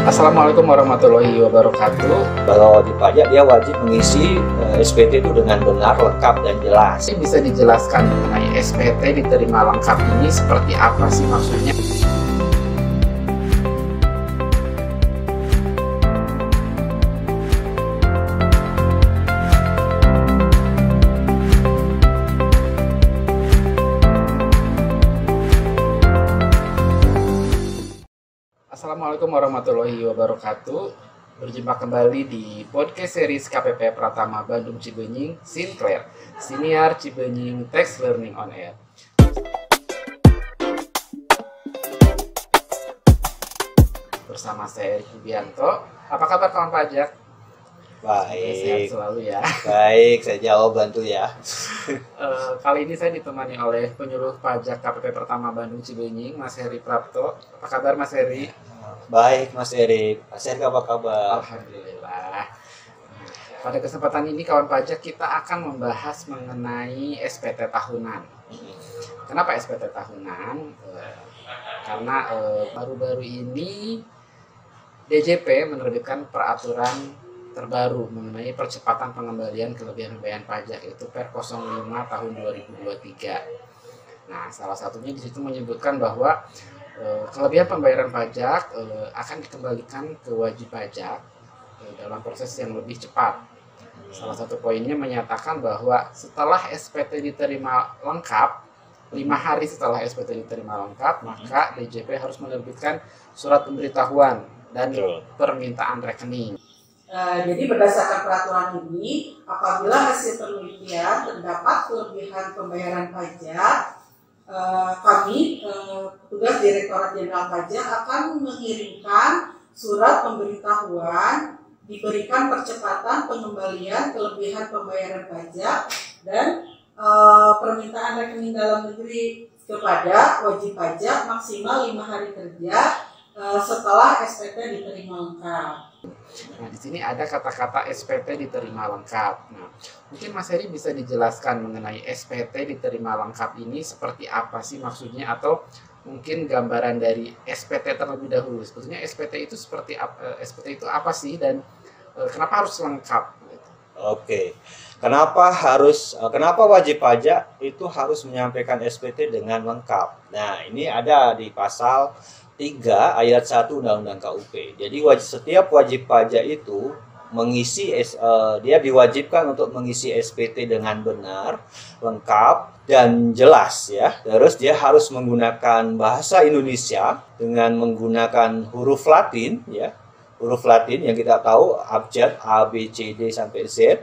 Assalamualaikum warahmatullahi wabarakatuh. Kalau di pajak dia wajib mengisi SPT itu dengan benar, lengkap, dan jelas. Bisa dijelaskan mengenai SPT diterima lengkap ini seperti apa sih maksudnya? Assalamualaikum warahmatullahi wabarakatuh. Berjumpa kembali di podcast series KPP Pratama Bandung Cibenying Sinclair Siniar Cibenying Text Learning on Air. Bersama saya Erik Bubianto. Apa kabar kawan pajak? Baik. Sehat selalu ya. Baik, saya jawab bantu ya. Kali ini saya ditemani oleh penyuluh pajak KPP Pratama Bandung Cibenying, Mas Heri Prapto. Apa kabar Mas Heri? Baik Mas Erik. Mas Erik apa kabar? Alhamdulillah. Pada kesempatan ini kawan pajak kita akan membahas mengenai SPT tahunan. Kenapa SPT tahunan? Karena baru-baru ini DJP menerbitkan peraturan terbaru mengenai percepatan pengembalian kelebihan pembayaran pajak, itu Per 05 tahun 2023. Nah, salah satunya di situ menyebutkan bahwa kelebihan pembayaran pajak akan dikembalikan ke wajib pajak dalam proses yang lebih cepat. Salah satu poinnya menyatakan bahwa setelah SPT diterima lengkap, 5 hari setelah SPT diterima lengkap, maka DJP harus menerbitkan surat pemberitahuan dan permintaan rekening. Jadi berdasarkan peraturan ini, apabila hasil penelitian terdapat kelebihan pembayaran pajak, kami petugas Direktorat Jenderal Pajak akan mengirimkan surat pemberitahuan diberikan percepatan pengembalian kelebihan pembayaran pajak dan permintaan rekening dalam negeri kepada wajib pajak maksimal 5 hari kerja setelah SPT diterima lengkap. Nah, di sini ada kata-kata SPT diterima lengkap. Nah, mungkin Mas Heri bisa dijelaskan mengenai SPT diterima lengkap ini seperti apa sih maksudnya, atau mungkin gambaran dari SPT terlebih dahulu. Sebetulnya SPT itu seperti apa? SPT itu apa sih dan kenapa harus lengkap? Oke. Kenapa wajib pajak itu harus menyampaikan SPT dengan lengkap? Nah, ini ada di pasal 3 ayat 1 Undang-Undang KUP. Jadi setiap wajib pajak itu dia diwajibkan untuk mengisi SPT dengan benar, lengkap, dan jelas ya. Terus dia harus menggunakan bahasa Indonesia dengan menggunakan huruf Latin ya. Huruf Latin yang kita tahu abjad A, B, C, D sampai Z.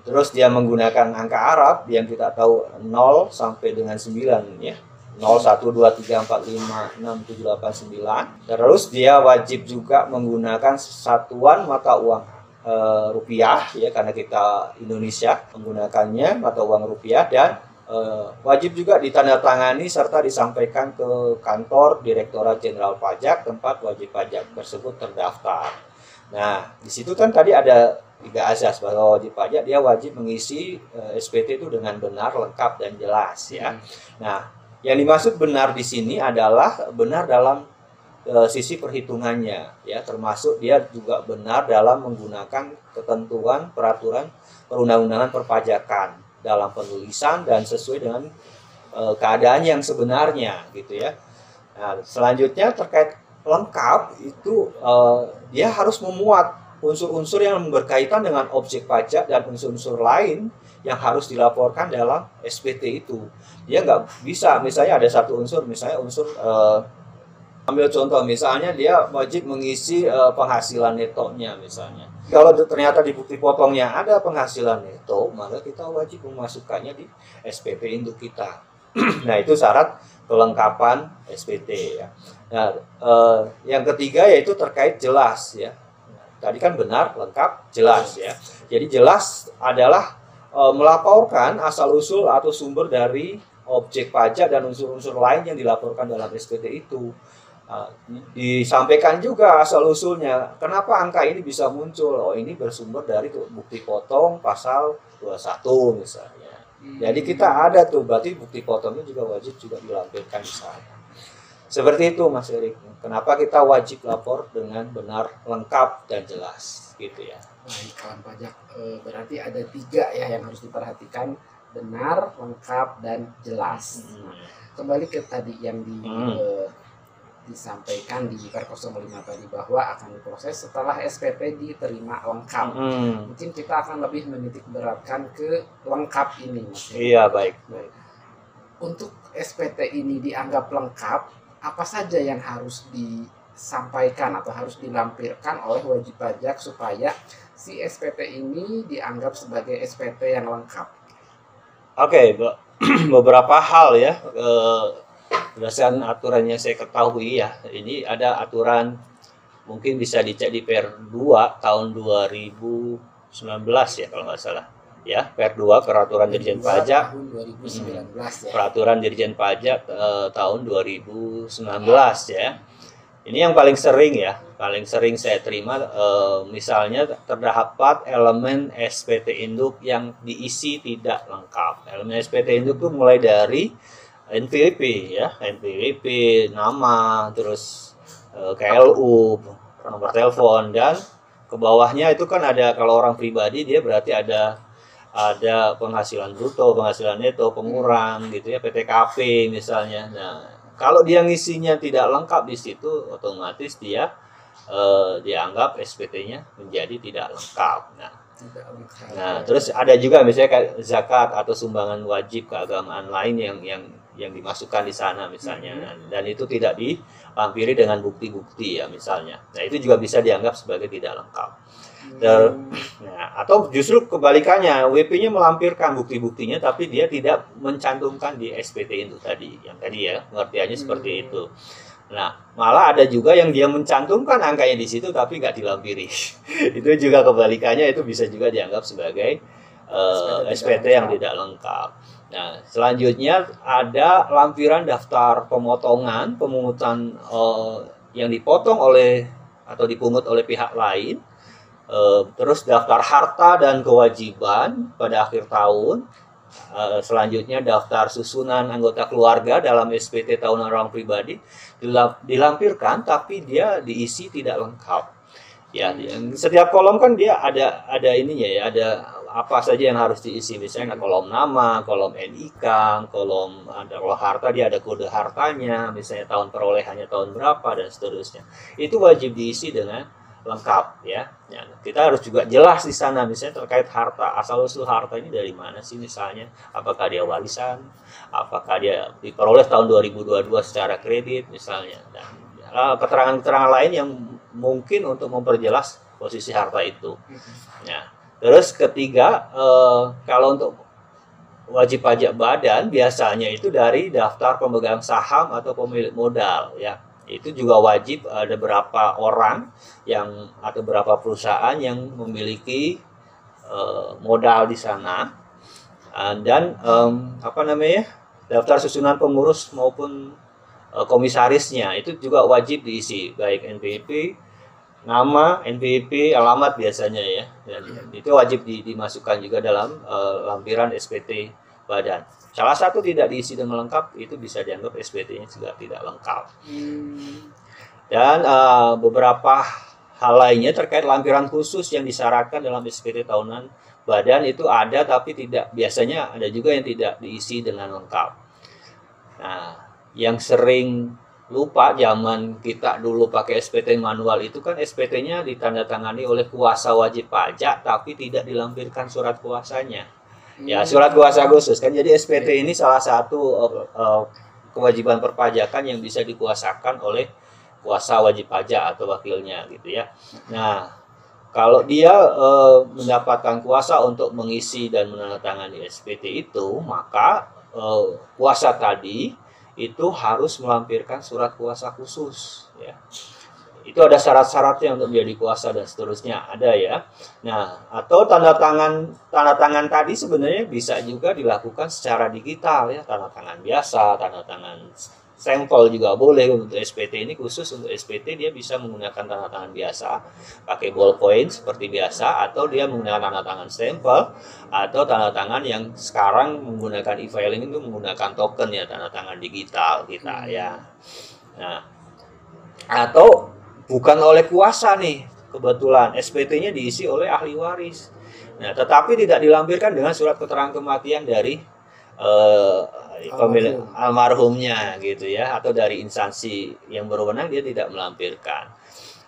Terus dia menggunakan angka Arab yang kita tahu 0 sampai dengan 9 ya. 0, 1, 2, 3, 4, 5, 6, 7, 8, 9. Terus dia wajib juga menggunakan satuan mata uang rupiah ya, karena kita Indonesia menggunakannya mata uang rupiah, dan wajib juga ditandatangani serta disampaikan ke kantor Direktorat Jenderal Pajak tempat wajib pajak tersebut terdaftar. Nah, di situ kan tadi ada 3 azas bahwa wajib pajak dia wajib mengisi SPT itu dengan benar, lengkap, dan jelas ya. Nah, yang dimaksud benar di sini adalah benar dalam sisi perhitungannya ya, termasuk dia juga benar dalam menggunakan ketentuan peraturan perundang-undangan perpajakan dalam penulisan dan sesuai dengan keadaan yang sebenarnya gitu ya. Nah, selanjutnya terkait lengkap itu dia harus memuat unsur-unsur yang berkaitan dengan objek pajak dan unsur-unsur lain yang harus dilaporkan dalam SPT itu. Dia nggak bisa, misalnya ada satu unsur, misalnya unsur, ambil contoh, misalnya dia wajib mengisi penghasilan netonya misalnya. Kalau ternyata di bukti potongnya ada penghasilan neto, maka kita wajib memasukkannya di SPP induk kita. Nah, itu syarat kelengkapan SPT ya. Nah, yang ketiga yaitu terkait jelas ya. Tadi kan benar, lengkap, jelas ya. Jadi jelas adalah melaporkan asal-usul atau sumber dari objek pajak dan unsur-unsur lain yang dilaporkan dalam SPT itu. Disampaikan juga asal-usulnya. Kenapa angka ini bisa muncul? Oh, ini bersumber dari bukti potong pasal 21 misalnya. Jadi kita ada tuh, berarti bukti potongnya juga wajib juga dilampirkan di sana. Seperti itu Mas Erik. Kenapa kita wajib lapor dengan benar, lengkap dan jelas gitu ya. Baik, kawan pajak, berarti ada 3 ya yang harus diperhatikan: benar, lengkap, dan jelas. Kembali ke tadi yang disampaikan di Per 05 tadi, bahwa akan diproses setelah SPT diterima lengkap. Mungkin kita akan lebih menitik beratkan ke lengkap ini, Mas. Iya, baik. Untuk SPT ini dianggap lengkap, apa saja yang harus disampaikan atau harus dilampirkan oleh wajib pajak supaya si SPT ini dianggap sebagai SPT yang lengkap? Oke, beberapa hal ya, berdasarkan aturan yang saya ketahui ya. Ini ada aturan, mungkin bisa dicek di Per 2 tahun 2019 ya kalau nggak salah. Ya, Per 2 Peraturan Dirjen Pajak tahun 2019 ya. Peraturan Dirjen Pajak tahun 2019 ya. Ini yang paling sering ya, paling sering saya terima, misalnya terdapat elemen SPT induk yang diisi tidak lengkap. Elemen SPT induk itu mulai dari NPWP ya, NPWP, nama, terus KLU, nomor telepon, dan ke bawahnya itu kan ada, kalau orang pribadi dia berarti ada penghasilan bruto, penghasilan neto, pengurang gitu ya, PTKP misalnya. Nah, kalau dia ngisinya tidak lengkap di situ, otomatis dia dianggap SPT-nya menjadi tidak lengkap. Nah, terus ada juga misalnya kayak zakat atau sumbangan wajib keagamaan lain yang dimasukkan di sana misalnya, dan itu tidak dilampiri dengan bukti-bukti ya misalnya. Nah, itu juga bisa dianggap sebagai tidak lengkap. Nah, atau justru kebalikannya, WP-nya melampirkan bukti-buktinya tapi dia tidak mencantumkan di SPT itu tadi, yang tadi ya, pengertiannya seperti itu. Nah, malah ada juga yang dia mencantumkan angkanya di situ tapi nggak dilampiri. Itu juga kebalikannya, itu bisa juga dianggap sebagai SPT yang tidak lengkap. Nah, selanjutnya ada lampiran daftar pemotongan, pemungutan yang dipotong oleh atau dipungut oleh pihak lain. Terus daftar harta dan kewajiban pada akhir tahun. Selanjutnya daftar susunan anggota keluarga dalam SPT tahunan orang pribadi dilampirkan tapi dia diisi tidak lengkap. Ya, setiap kolom kan dia ada ininya ya, ada apa saja yang harus diisi, misalnya kolom nama, kolom NIK, kolom ada kalau harta dia ada kode hartanya, misalnya tahun perolehannya tahun berapa dan seterusnya. Itu wajib diisi dengan lengkap ya. Ya, kita harus juga jelas di sana misalnya terkait harta, asal usul harta ini dari mana sih misalnya, apakah dia warisan, apakah dia diperoleh tahun 2022 secara kredit misalnya, dan keterangan-keterangan lain yang mungkin untuk memperjelas posisi harta itu. Ya. Terus ketiga, kalau untuk wajib pajak badan biasanya itu dari daftar pemegang saham atau pemilik modal ya. Itu juga wajib, ada berapa orang yang atau berapa perusahaan yang memiliki modal di sana, dan daftar susunan pengurus maupun komisarisnya itu juga wajib diisi, baik NPWP, nama, NPWP, alamat biasanya ya, dan itu wajib dimasukkan juga dalam lampiran SPT badan. Salah satu tidak diisi dengan lengkap, itu bisa dianggap SPT-nya juga tidak lengkap. Dan beberapa hal lainnya terkait lampiran khusus yang disyaratkan dalam SPT tahunan badan itu ada, tapi tidak, biasanya ada juga yang tidak diisi dengan lengkap. Nah, yang sering lupa zaman kita dulu pakai SPT manual itu kan SPT-nya ditandatangani oleh kuasa wajib pajak, tapi tidak dilampirkan surat kuasanya. Ya, surat kuasa khusus kan. Jadi SPT ini salah satu kewajiban perpajakan yang bisa dikuasakan oleh kuasa wajib pajak atau wakilnya gitu ya. Nah, kalau dia mendapatkan kuasa untuk mengisi dan menandatangani SPT itu, maka kuasa tadi itu harus melampirkan surat kuasa khusus ya. Itu ada syarat-syaratnya untuk menjadi kuasa dan seterusnya, ada ya. Nah, atau tanda tangan tadi sebenarnya bisa juga dilakukan secara digital ya, tanda tangan biasa, tanda tangan sampel juga boleh. Untuk SPT ini khusus untuk SPT dia bisa menggunakan tanda tangan biasa, pakai ballpoint seperti biasa, atau dia menggunakan tanda tangan sampel, atau tanda tangan yang sekarang menggunakan e-filing itu menggunakan token ya, tanda tangan digital kita ya. Nah, atau bukan oleh kuasa nih, kebetulan SPT-nya diisi oleh ahli waris. Nah, tetapi tidak dilampirkan dengan surat keterangan kematian dari pemilik almarhumnya gitu ya, atau dari instansi yang berwenang, dia tidak melampirkan.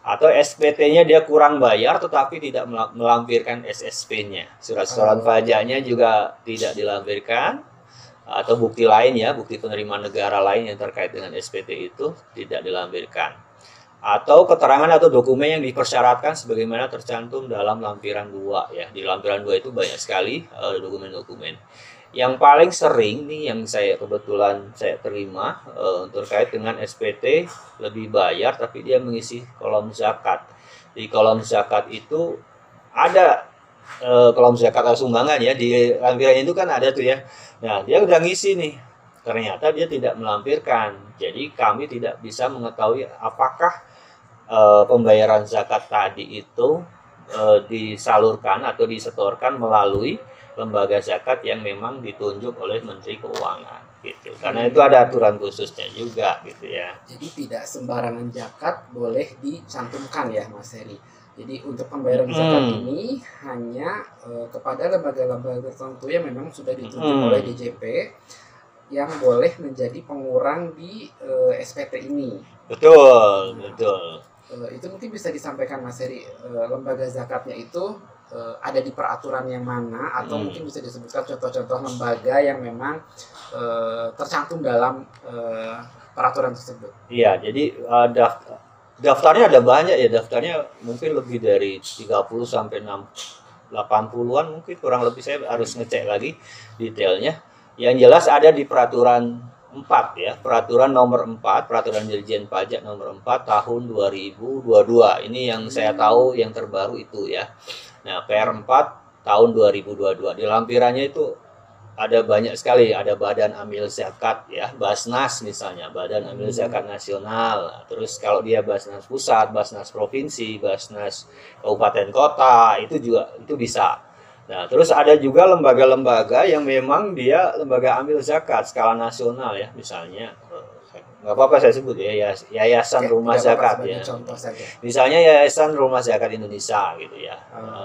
Atau SPT-nya dia kurang bayar tetapi tidak melampirkan SSP-nya, surat setoran pajaknya juga tidak dilampirkan, atau bukti lain ya, bukti penerimaan negara lain yang terkait dengan SPT itu tidak dilampirkan. Atau keterangan atau dokumen yang dipersyaratkan sebagaimana tercantum dalam lampiran 2 ya. Di lampiran 2 itu banyak sekali dokumen-dokumen. Yang paling sering nih yang kebetulan saya terima terkait dengan SPT lebih bayar tapi dia mengisi kolom zakat. Di kolom zakat itu ada kolom zakat atau sumbangan ya, di lampiran itu kan ada tuh ya. Nah, dia udah ngisi nih. Ternyata dia tidak melampirkan. Jadi kami tidak bisa mengetahui apakah pembayaran zakat tadi itu disalurkan atau disetorkan melalui lembaga zakat yang memang ditunjuk oleh Menteri Keuangan gitu. Karena itu ada aturan khususnya juga gitu ya. Jadi tidak sembarangan zakat boleh dicantumkan ya Mas Heri. Jadi untuk pembayaran zakat ini hanya kepada lembaga-lembaga tertentu yang memang sudah ditunjuk oleh DJP yang boleh menjadi pengurang di SPT ini. Betul, betul. Itu mungkin bisa disampaikan Mas Heri, lembaga zakatnya itu ada di peraturan yang mana, atau mungkin bisa disebutkan contoh-contoh lembaga yang memang tercantum dalam peraturan tersebut. Iya, jadi daftarnya ada banyak ya, daftarnya mungkin lebih dari 30 sampai 80-an mungkin, kurang lebih saya harus ngecek lagi detailnya. Yang jelas ada di peraturan 4 ya, peraturan nomor 4, peraturan Dirjen Pajak nomor 4 tahun 2022. Ini yang saya tahu yang terbaru itu ya. Nah, PR 4 tahun 2022. Di lampirannya itu ada banyak sekali, ada Badan Amil Zakat ya, Basnas misalnya, Badan Amil Zakat Nasional. Terus kalau dia Basnas Pusat, Basnas Provinsi, Basnas Kabupaten Kota, itu juga itu bisa. Nah, terus ada juga lembaga-lembaga yang memang dia lembaga amil zakat skala nasional ya, misalnya nggak apa-apa saya sebut ya, Yayasan Rumah Zakat ya. Contoh saja. Misalnya Yayasan Rumah Zakat Indonesia gitu ya.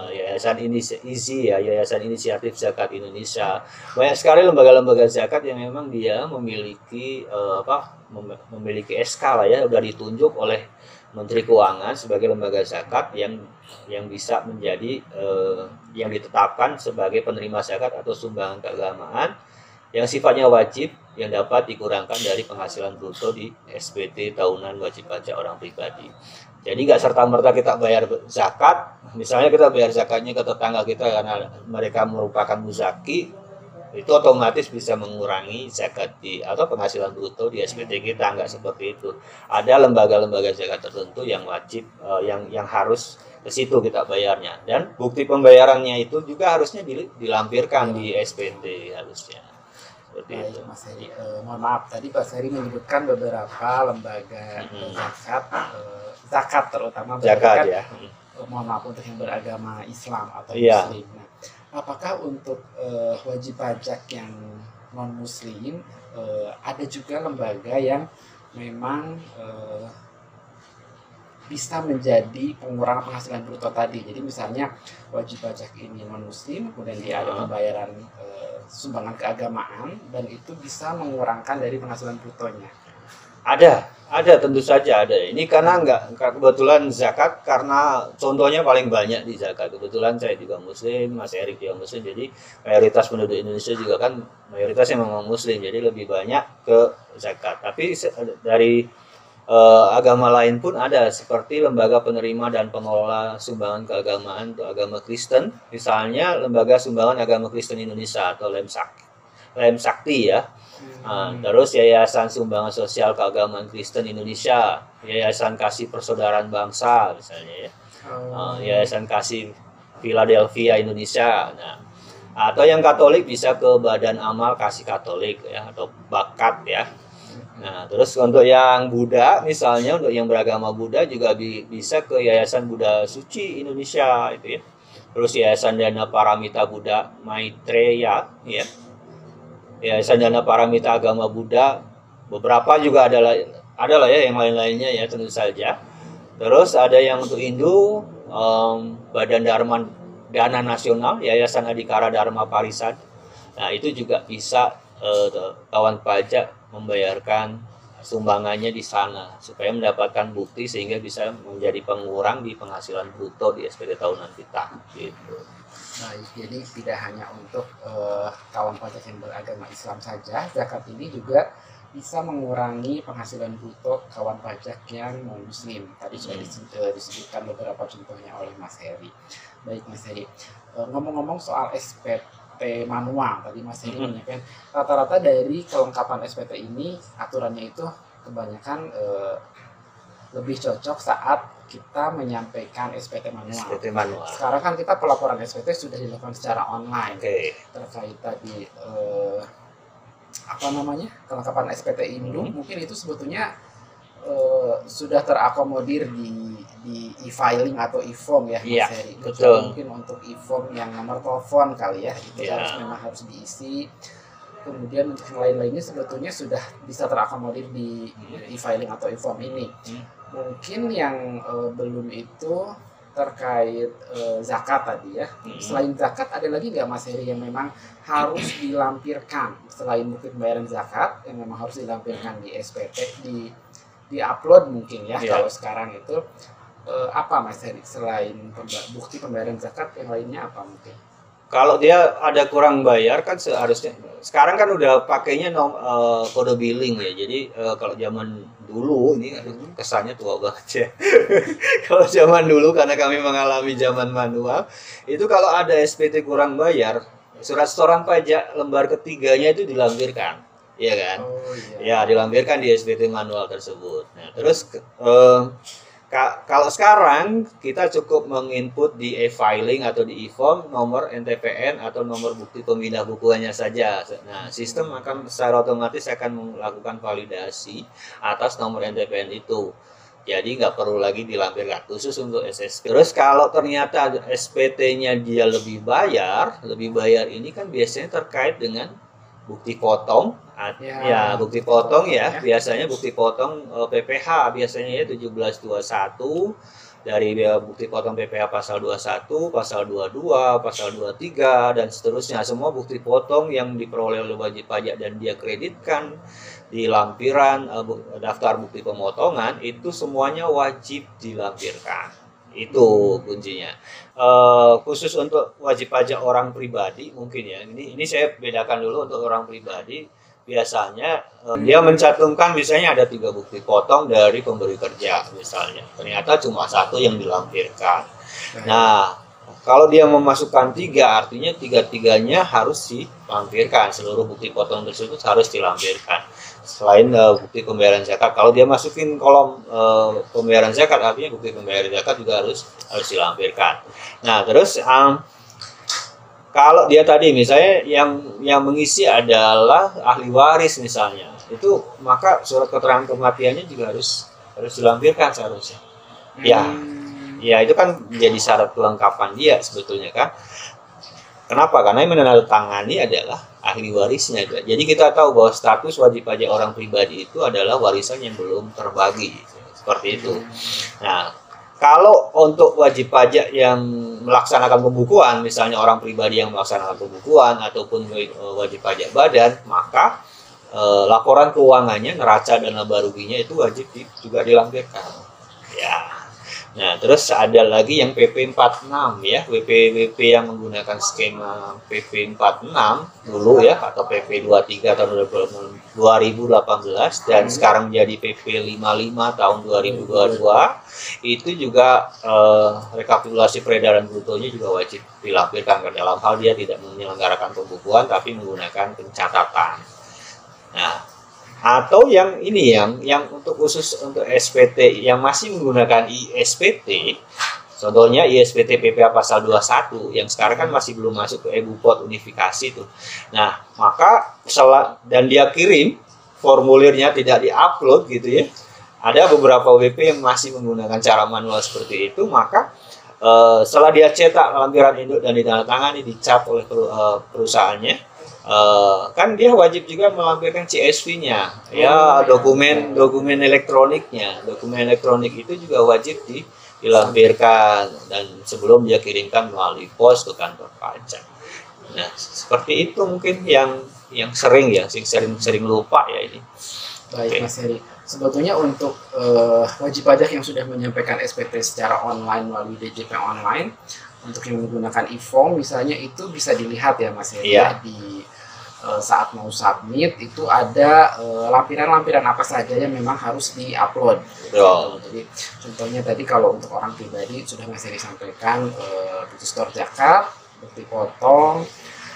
Yayasan IZI ya, Yayasan Inisiatif Zakat Indonesia. Banyak sekali lembaga-lembaga zakat yang memang dia memiliki memiliki SK lah ya, udah ditunjuk oleh Menteri Keuangan sebagai lembaga zakat yang bisa menjadi yang ditetapkan sebagai penerima zakat atau sumbangan keagamaan yang sifatnya wajib, yang dapat dikurangkan dari penghasilan bruto di SPT tahunan wajib pajak orang pribadi. Jadi nggak serta-merta kita bayar zakat, misalnya kita bayar zakatnya ke tetangga kita karena mereka merupakan muzaki, itu otomatis bisa mengurangi zakat atau penghasilan bruto di SPT kita. Nggak seperti itu. Ada lembaga-lembaga zakat tertentu yang wajib, yang harus ke situ kita bayarnya, dan bukti pembayarannya itu juga harusnya dilampirkan di SPT harusnya. Baik, Mas Heri, mohon maaf tadi Mas Heri menyebutkan beberapa lembaga zakat terutama zakat ya. Mohon maaf untuk yang beragama Islam atau Muslim. Nah, apakah untuk wajib pajak yang non Muslim ada juga lembaga yang memang bisa menjadi pengurangan penghasilan bruto tadi? Jadi misalnya wajib pajak ini non Muslim, kemudian dia ada pembayaran sumbangan keagamaan, dan itu bisa mengurangkan dari penghasilan brutonya. Ada tentu saja ada. Ini karena kebetulan zakat, karena contohnya paling banyak di zakat. Kebetulan saya juga Muslim, Mas Erik juga Muslim, jadi mayoritas penduduk Indonesia juga kan mayoritasnya memang Muslim, jadi lebih banyak ke zakat. Tapi dari agama lain pun ada, seperti lembaga penerima dan pengelola sumbangan keagamaan untuk agama Kristen, misalnya lembaga sumbangan agama Kristen Indonesia atau Lemsakti ya. Terus Yayasan Sumbangan Sosial Keagamaan Kristen Indonesia, Yayasan Kasih Persaudaraan Bangsa misalnya ya, Yayasan Kasih Philadelphia Indonesia. Nah, atau yang Katolik bisa ke Badan Amal Kasih Katolik ya, atau Bakat ya. Nah, terus untuk yang Buddha misalnya, untuk yang beragama Buddha juga bisa ke Yayasan Buddha Suci Indonesia itu ya. Terus Yayasan Dana Paramita Buddha Maitreya ya. Yayasan Dana Paramita Agama Buddha, beberapa juga adalah ada lah ya yang lain-lainnya ya tentu saja. Terus ada yang untuk Indo, Badan Dana Nasional, Yayasan Adhikara Dharma Parisad. Nah itu juga bisa kawan pajak membayarkan sumbangannya di sana supaya mendapatkan bukti sehingga bisa menjadi pengurang di penghasilan bruto di SPT tahunan kita. Gitu. Baik, jadi tidak hanya untuk kawan pajak yang beragama Islam saja, zakat ini juga bisa mengurangi penghasilan bruto kawan pajak yang non muslim. Tadi sudah disebutkan beberapa contohnya oleh Mas Heri. Baik Mas Heri, ngomong-ngomong soal SPT manual, tadi Mas Heri menyampaikan rata-rata dari kelengkapan SPT ini aturannya itu kebanyakan lebih cocok saat kita menyampaikan SPT manual. SPT manual. Sekarang kan kita pelaporan SPT sudah dilakukan secara online. Terkait tadi kelengkapan SPT Indo, mungkin itu sebetulnya sudah terakomodir di e-filing atau e-form ya, Mas Heri. Betul. Mungkin untuk e-form yang nomor telepon kali ya, itu memang harus diisi. Kemudian untuk yang lain-lainnya sebetulnya sudah bisa terakomodir di e-filing atau e-form ini. Mungkin yang belum itu terkait zakat tadi ya. Selain zakat ada lagi nggak Mas Heri yang memang harus dilampirkan selain bukti pembayaran zakat yang memang harus dilampirkan di SPT, di upload mungkin ya. Kalau sekarang itu apa Mas Heri selain bukti pembayaran zakat yang lainnya apa mungkin? Kalau dia ada kurang bayar kan seharusnya sekarang kan udah pakainya kode billing ya. Jadi kalau zaman dulu ini kesannya tua banget ya. Kalau zaman dulu karena kami mengalami zaman manual, itu kalau ada SPT kurang bayar, surat setoran pajak lembar ketiganya itu dilampirkan. Iya kan? Oh, iya. Ya, dilampirkan di SPT manual tersebut. Nah, terus kalau sekarang kita cukup menginput di e-filing atau di e-form nomor NTPN atau nomor bukti pemindah bukuannya saja. Nah, sistem akan secara otomatis akan melakukan validasi atas nomor NTPN itu. Jadi nggak perlu lagi dilampirkan khusus untuk SSP. Terus kalau ternyata SPT-nya dia lebih bayar ini kan biasanya terkait dengan bukti potong. Ya, bukti potong ya. Biasanya bukti potong PPH biasanya ya 1721 dari bukti potong PPH pasal 21, pasal 22, pasal 23 dan seterusnya. Semua bukti potong yang diperoleh oleh wajib pajak dan dia kreditkan di lampiran daftar bukti pemotongan itu semuanya wajib dilampirkan. Itu kuncinya. Khusus untuk wajib pajak orang pribadi mungkin ya. Ini saya bedakan dulu untuk orang pribadi. Biasanya dia mencantumkan misalnya ada 3 bukti potong dari pemberi kerja misalnya. Ternyata cuma 1 yang dilampirkan. Nah, kalau dia memasukkan 3 artinya 3-3-nya harus dilampirkan. Seluruh bukti potong tersebut harus dilampirkan. Selain bukti pembayaran zakat, kalau dia masukin kolom pembayaran zakat artinya bukti pembayaran zakat juga harus dilampirkan. Nah, terus kalau dia tadi misalnya yang mengisi adalah ahli waris misalnya, itu maka surat keterangan kematiannya juga harus dilampirkan seharusnya. Ya itu kan jadi syarat kelengkapan dia sebetulnya kan. Kenapa? Karena yang menandatangani adalah ahli warisnya. Jadi kita tahu bahwa status wajib pajak orang pribadi itu adalah warisan yang belum terbagi, seperti itu. Nah, kalau untuk wajib pajak yang melaksanakan pembukuan, misalnya orang pribadi yang melaksanakan pembukuan ataupun wajib pajak badan, maka laporan keuangannya, neraca dan laba ruginya itu wajib juga dilampirkan. Ya. Nah, terus ada lagi yang PP 46 ya, WP yang menggunakan skema PP 46 dulu ya, atau PP 23 tahun 2018 dan sekarang menjadi PP 55 tahun 2022. Itu juga rekapitulasi peredaran brutonya juga wajib dilampirkan dalam hal dia tidak menyelenggarakan pembukuan tapi menggunakan pencatatan. Nah, atau yang ini yang untuk khusus untuk SPT yang masih menggunakan ISPT, contohnya ISPT PPA pasal 21 yang sekarang kan masih belum masuk ke e-Bupot unifikasi tuh. Nah, maka dan dia kirim formulirnya tidak diupload gitu ya. Ada beberapa WP yang masih menggunakan cara manual seperti itu, maka setelah dia cetak lampiran induk dan ditandatangani dicap oleh perusahaannya, kan dia wajib juga melampirkan CSV-nya, ya dokumen elektroniknya. Dokumen elektronik itu juga wajib dilampirkan dan sebelum dia kirimkan melalui pos ke kantor pajak. Nah, seperti itu mungkin yang sering lupa ya ini. Baik, Mas Heri. Sebetulnya untuk wajib pajak yang sudah menyampaikan SPT secara online melalui DJP online, untuk yang menggunakan e-form misalnya itu bisa dilihat ya Mas Heri, di saat mau submit itu ada lampiran-lampiran apa saja yang memang harus di-upload. Jadi contohnya tadi kalau untuk orang pribadi sudah Mas Heri sampaikan bukti store zakat, bukti potong,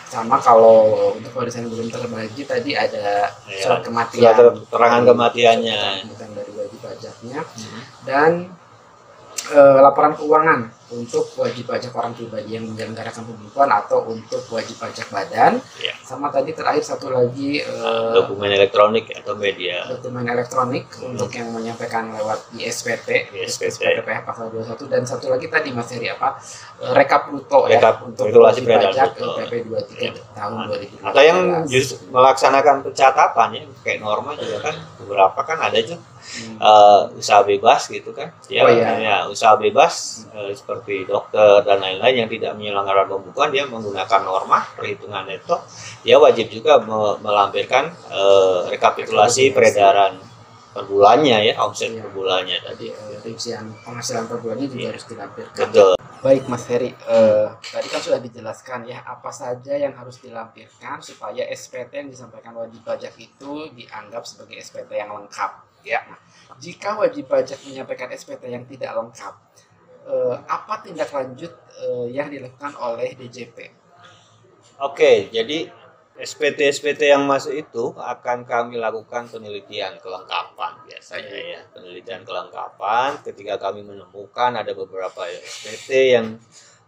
sama kalau untuk warisan belum terbagi tadi ada surat kematian, surat keterangan kematiannya dari wajib pajaknya, dan laporan keuangan untuk wajib pajak orang pribadi yang menyelenggarakan pembukuan atau untuk wajib pajak badan, sama tadi terakhir satu lagi dokumen elektronik atau media dokumen elektronik untuk yang menyampaikan lewat di SPT PH pasal 21, dan satu lagi tadi Mas Heri rekapluto untuk wajib pajak PP 23 tahun 2015, atau yang justru melaksanakan pencatatan ya kayak norma juga kan beberapa kan ada tuh usaha bebas gitu kan ya, usaha bebas seperti dokter dan lain-lain yang tidak menyelenggarakan pembukuan, dia menggunakan norma perhitungan neto, dia wajib juga melampirkan rekapitulasi peredaran per bulannya ya, omset per bulannya tadi. Rincian penghasilan per bulannya juga harus dilampirkan. Betul. Baik Mas Heri, tadi kan sudah dijelaskan ya apa saja yang harus dilampirkan supaya SPT yang disampaikan wajib pajak itu dianggap sebagai SPT yang lengkap. Ya. Nah, jika wajib pajak menyampaikan SPT yang tidak lengkap, apa tindak lanjut yang dilakukan oleh DJP? Oke, jadi SPT yang masuk itu akan kami lakukan penelitian kelengkapan biasanya ya. Penelitian kelengkapan ketika kami menemukan ada beberapa SPT yang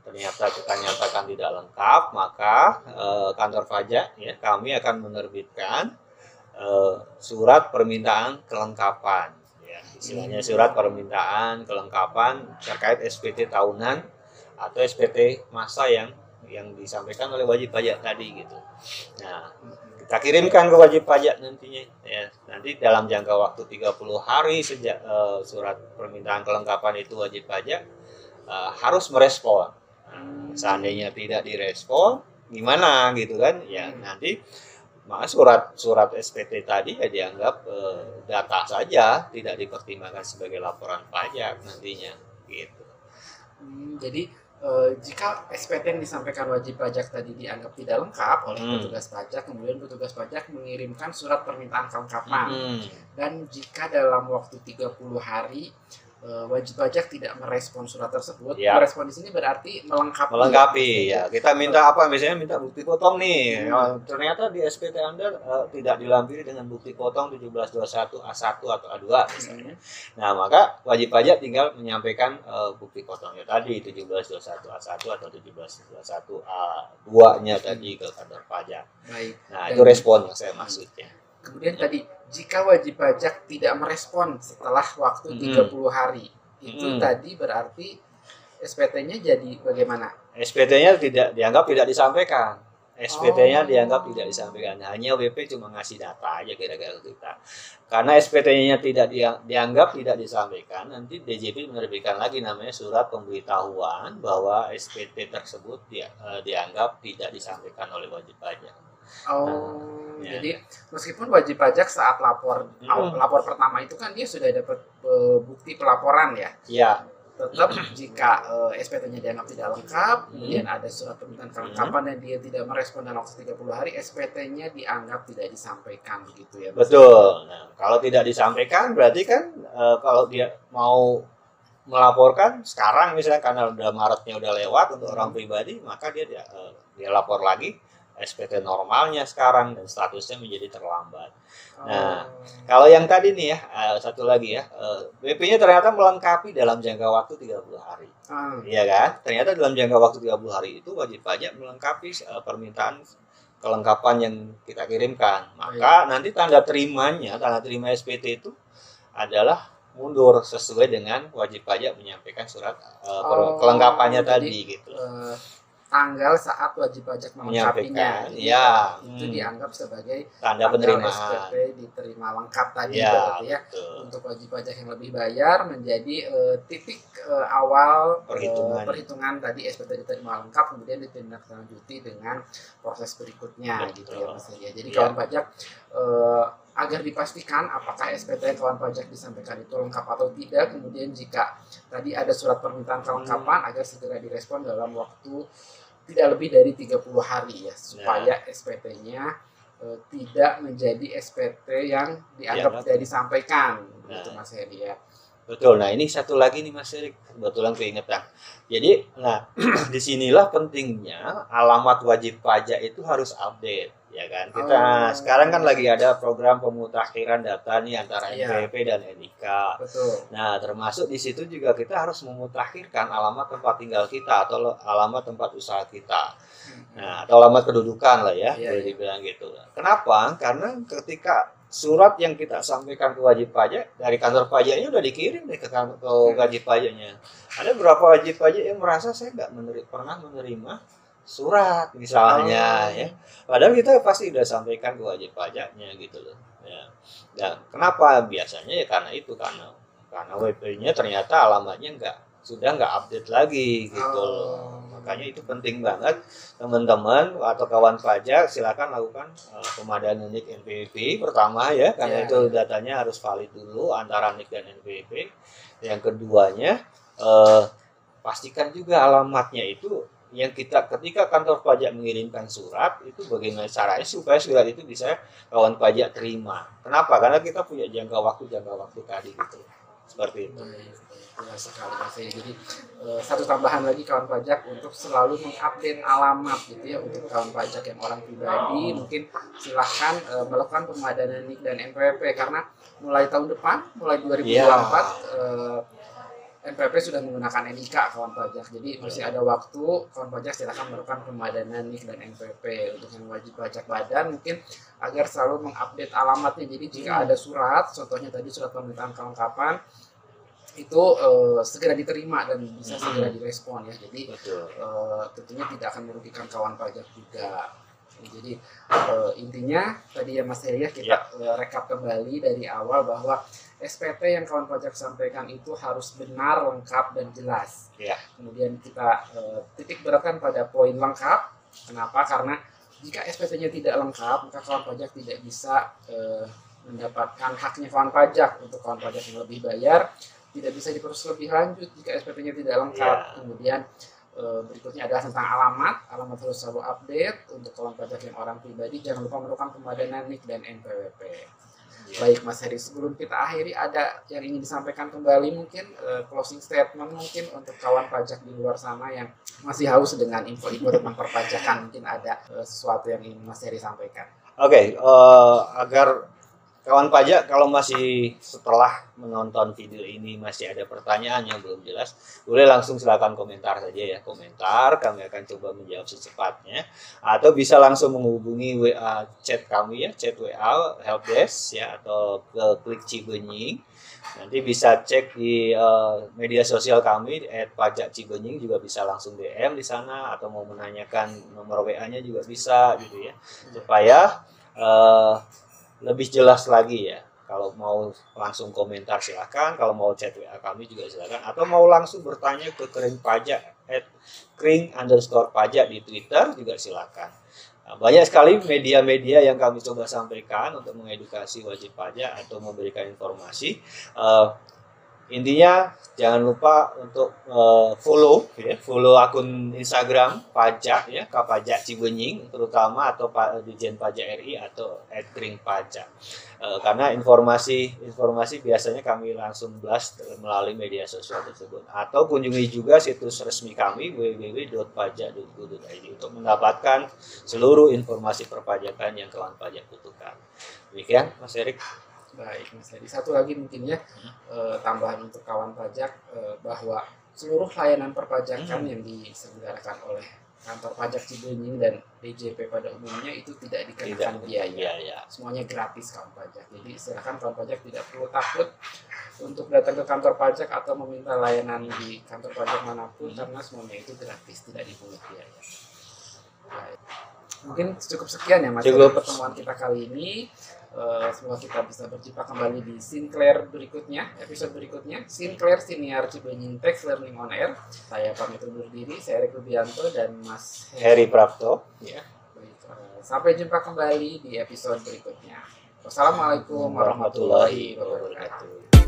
ternyata kita nyatakan tidak lengkap, maka kantor pajak ya kami akan menerbitkan surat permintaan kelengkapan. Istilahnya surat permintaan kelengkapan terkait SPT tahunan atau SPT masa yang disampaikan oleh wajib pajak tadi gitu. Nah, kita kirimkan ke wajib pajak nantinya ya. Nanti dalam jangka waktu 30 hari sejak surat permintaan kelengkapan itu wajib pajak harus merespon. Seandainya tidak direspon, gimana gitu kan? Ya, nanti maka surat SPT tadi ya dianggap data saja, tidak dipertimbangkan sebagai laporan pajak nantinya gitu. Jadi jika SPT yang disampaikan wajib pajak tadi dianggap tidak lengkap oleh petugas pajak, kemudian petugas pajak mengirimkan surat permintaan kelengkapan. Dan jika dalam waktu 30 hari wajib pajak tidak merespon surat tersebut, merespon di sini berarti melengkapi ya. Kita minta apa, misalnya minta bukti potong nih, ternyata di SPT Anda tidak dilampiri dengan bukti potong 1721 A1 atau A2 misalnya. Nah, maka wajib pajak tinggal menyampaikan bukti potongnya tadi 1721 A1 atau 1721 A2-nya tadi ke kantor pajak. Baik. Nah, itu respon yang saya maksudnya. Kemudian tadi jika wajib pajak tidak merespon setelah waktu 30 hari, itu tadi berarti SPT-nya jadi bagaimana? SPT-nya dianggap tidak disampaikan. SPT-nya dianggap tidak disampaikan. Hanya WP cuma ngasih data aja kira-kira kita. Karena SPT-nya tidak dianggap tidak disampaikan, nanti DJP menerbitkan lagi namanya surat pemberitahuan bahwa SPT tersebut dianggap tidak disampaikan oleh wajib pajak. Jadi meskipun wajib pajak saat lapor pertama itu kan dia sudah dapat bukti pelaporan ya. Iya. Tetap jika SPT-nya dianggap tidak lengkap, kemudian ada surat permintaan kelengkapan dan dia tidak merespon dalam waktu 30 hari, SPT-nya dianggap tidak disampaikan begitu ya. Betul. Nah, kalau tidak disampaikan berarti kan kalau dia mau melaporkan sekarang misalnya karena udah Maretnya udah lewat untuk orang pribadi, maka dia lapor lagi SPT normalnya sekarang dan statusnya menjadi terlambat. Nah, kalau yang tadi nih ya, satu lagi ya, BP-nya ternyata melengkapi dalam jangka waktu 30 hari. Iya kan? Ternyata dalam jangka waktu 30 hari itu wajib pajak melengkapi permintaan kelengkapan yang kita kirimkan. Maka nanti tanda terima SPT itu adalah mundur sesuai dengan wajib pajak menyampaikan surat kelengkapannya tadi gitu. tanggal saat wajib pajak melengkapinya. menyampaikan, ya, Itu dianggap sebagai tanda penerimaan. SPT diterima lengkap tadi, Ya, berarti ya. betul. Untuk wajib pajak yang lebih bayar menjadi titik awal perhitungan tadi SPT diterima lengkap, kemudian ditindaklanjuti dengan proses berikutnya. Betul. Gitu ya Mas Heri. Jadi Ya. kawan pajak agar dipastikan apakah SPT kawan pajak disampaikan itu lengkap atau tidak, kemudian jika tadi ada surat permintaan kelengkapan agar segera direspon dalam waktu tidak lebih dari 30 hari ya, supaya SPT-nya tidak menjadi SPT yang dianggap tidak disampaikan, gitu Mas Heri ya. Betul. Nah, ini satu lagi nih Mas Erik, kebetulan keingetan. Jadi, nah disinilah pentingnya alamat wajib pajak itu harus update, ya kan? Kita sekarang kan lagi ada program pemutakhiran data nih antara NPWP dan NIK. Betul. Nah, termasuk di situ juga kita harus memutakhirkan alamat tempat tinggal kita atau alamat tempat usaha kita. Nah, atau alamat kedudukan lah ya, boleh dibilang gitu. Kenapa? Karena ketika surat yang kita sampaikan ke wajib pajak dari kantor pajaknya udah dikirim deh ke wajib pajaknya. Ada beberapa wajib pajak yang merasa saya nggak pernah menerima surat misalnya ya. Padahal kita pasti udah sampaikan ke wajib pajaknya gitu loh. Ya. Dan kenapa? Biasanya ya karena itu karena WP-nya ternyata alamatnya sudah nggak update lagi gitu loh. Makanya itu penting banget teman-teman atau kawan pajak silakan lakukan pemadanan NIK NPWP pertama ya, karena itu datanya harus valid dulu antara NIK dan NPWP. Yang keduanya pastikan juga alamatnya itu yang ketika kantor pajak mengirimkan surat itu bagaimana caranya supaya surat itu bisa kawan pajak terima. Kenapa? Karena kita punya jangka waktu tadi gitu. Seperti itu. Jelas sekali Mas Heri. Jadi satu tambahan lagi kawan pajak untuk selalu mengupdate alamat gitu ya, untuk kawan pajak yang orang pribadi mungkin silahkan melakukan pemadanan NIK dan NPWP, karena mulai tahun depan, mulai 2024 NPWP sudah menggunakan NIK kawan pajak. Jadi masih ada waktu kawan pajak silahkan melakukan pemadanan NIK dan NPWP. Untuk yang wajib pajak badan mungkin agar selalu mengupdate alamatnya. Jadi jika ada surat, contohnya tadi surat permintaan kelengkapan, itu segera diterima dan bisa segera direspon ya. Jadi tentunya tidak akan merugikan kawan pajak juga. Jadi intinya tadi ya Mas Heri ya, kita rekap kembali dari awal bahwa SPT yang kawan pajak sampaikan itu harus benar, lengkap, dan jelas. Kemudian kita titik beratkan pada poin lengkap. Kenapa? Karena jika SPT-nya tidak lengkap, maka kawan pajak tidak bisa mendapatkan haknya kawan pajak. Untuk kawan pajak yang lebih bayar tidak bisa diproses lebih lanjut jika SPT-nya tidak lengkap. Kemudian berikutnya adalah tentang alamat harus selalu update. Untuk kawan pajak yang orang pribadi jangan lupa melakukan pemadanan NIK dan NPWP. Baik Mas Heri, sebelum kita akhiri ada yang ingin disampaikan kembali mungkin closing statement mungkin untuk kawan pajak di luar sana yang masih haus dengan info-info tentang perpajakan, mungkin ada sesuatu yang ingin Mas Heri sampaikan. Oke, agar kawan pajak kalau masih setelah menonton video ini masih ada pertanyaan yang belum jelas, boleh langsung silakan komentar saja ya, komentar, kami akan coba menjawab secepatnya, atau bisa langsung menghubungi WA chat kami ya, chat WA helpdesk ya, atau ke Klik Cibenying. Nanti bisa cek di media sosial kami @pajakcibenying, juga bisa langsung DM di sana, atau mau menanyakan nomor WA-nya juga bisa gitu ya, supaya lebih jelas lagi ya. Kalau mau langsung komentar silakan, kalau mau chat WA kami juga silakan, atau mau langsung bertanya ke Kring Pajak @kring_pajak di Twitter juga silakan. Nah, banyak sekali media-media yang kami coba sampaikan untuk mengedukasi wajib pajak atau memberikan informasi. Intinya jangan lupa untuk follow akun Instagram pajak ya, Kapajak Cibenying terutama, atau Dijen Pajak RI atau @kringpajak. Karena informasi biasanya kami langsung blast melalui media sosial tersebut, atau kunjungi juga situs resmi kami www.pajak.go.id untuk mendapatkan seluruh informasi perpajakan yang kawan pajak butuhkan. Demikian Mas Erik. Baik Mas Heri, satu lagi mungkin ya tambahan untuk kawan pajak, bahwa seluruh layanan perpajakan yang diselenggarakan oleh kantor pajak Cibenying dan DJP pada umumnya itu tidak dikenakan biaya. Semuanya gratis kawan pajak. Jadi silakan kawan pajak tidak perlu takut untuk datang ke kantor pajak atau meminta layanan di kantor pajak manapun, karena semuanya itu gratis, tidak dipungut biaya. Baik. Mungkin cukup sekian ya Mas Cukup. pertemuan kita kali ini. Semoga kita bisa berjumpa kembali di Sinclair berikutnya, episode berikutnya. Sinclair Siniar Cibenying Tax Learning on Air. Saya pamit undur diri, saya Erik Rubianto dan Mas Heri Prapto. Ya, baik. Sampai jumpa kembali di episode berikutnya. Wassalamualaikum warahmatullahi wabarakatuh.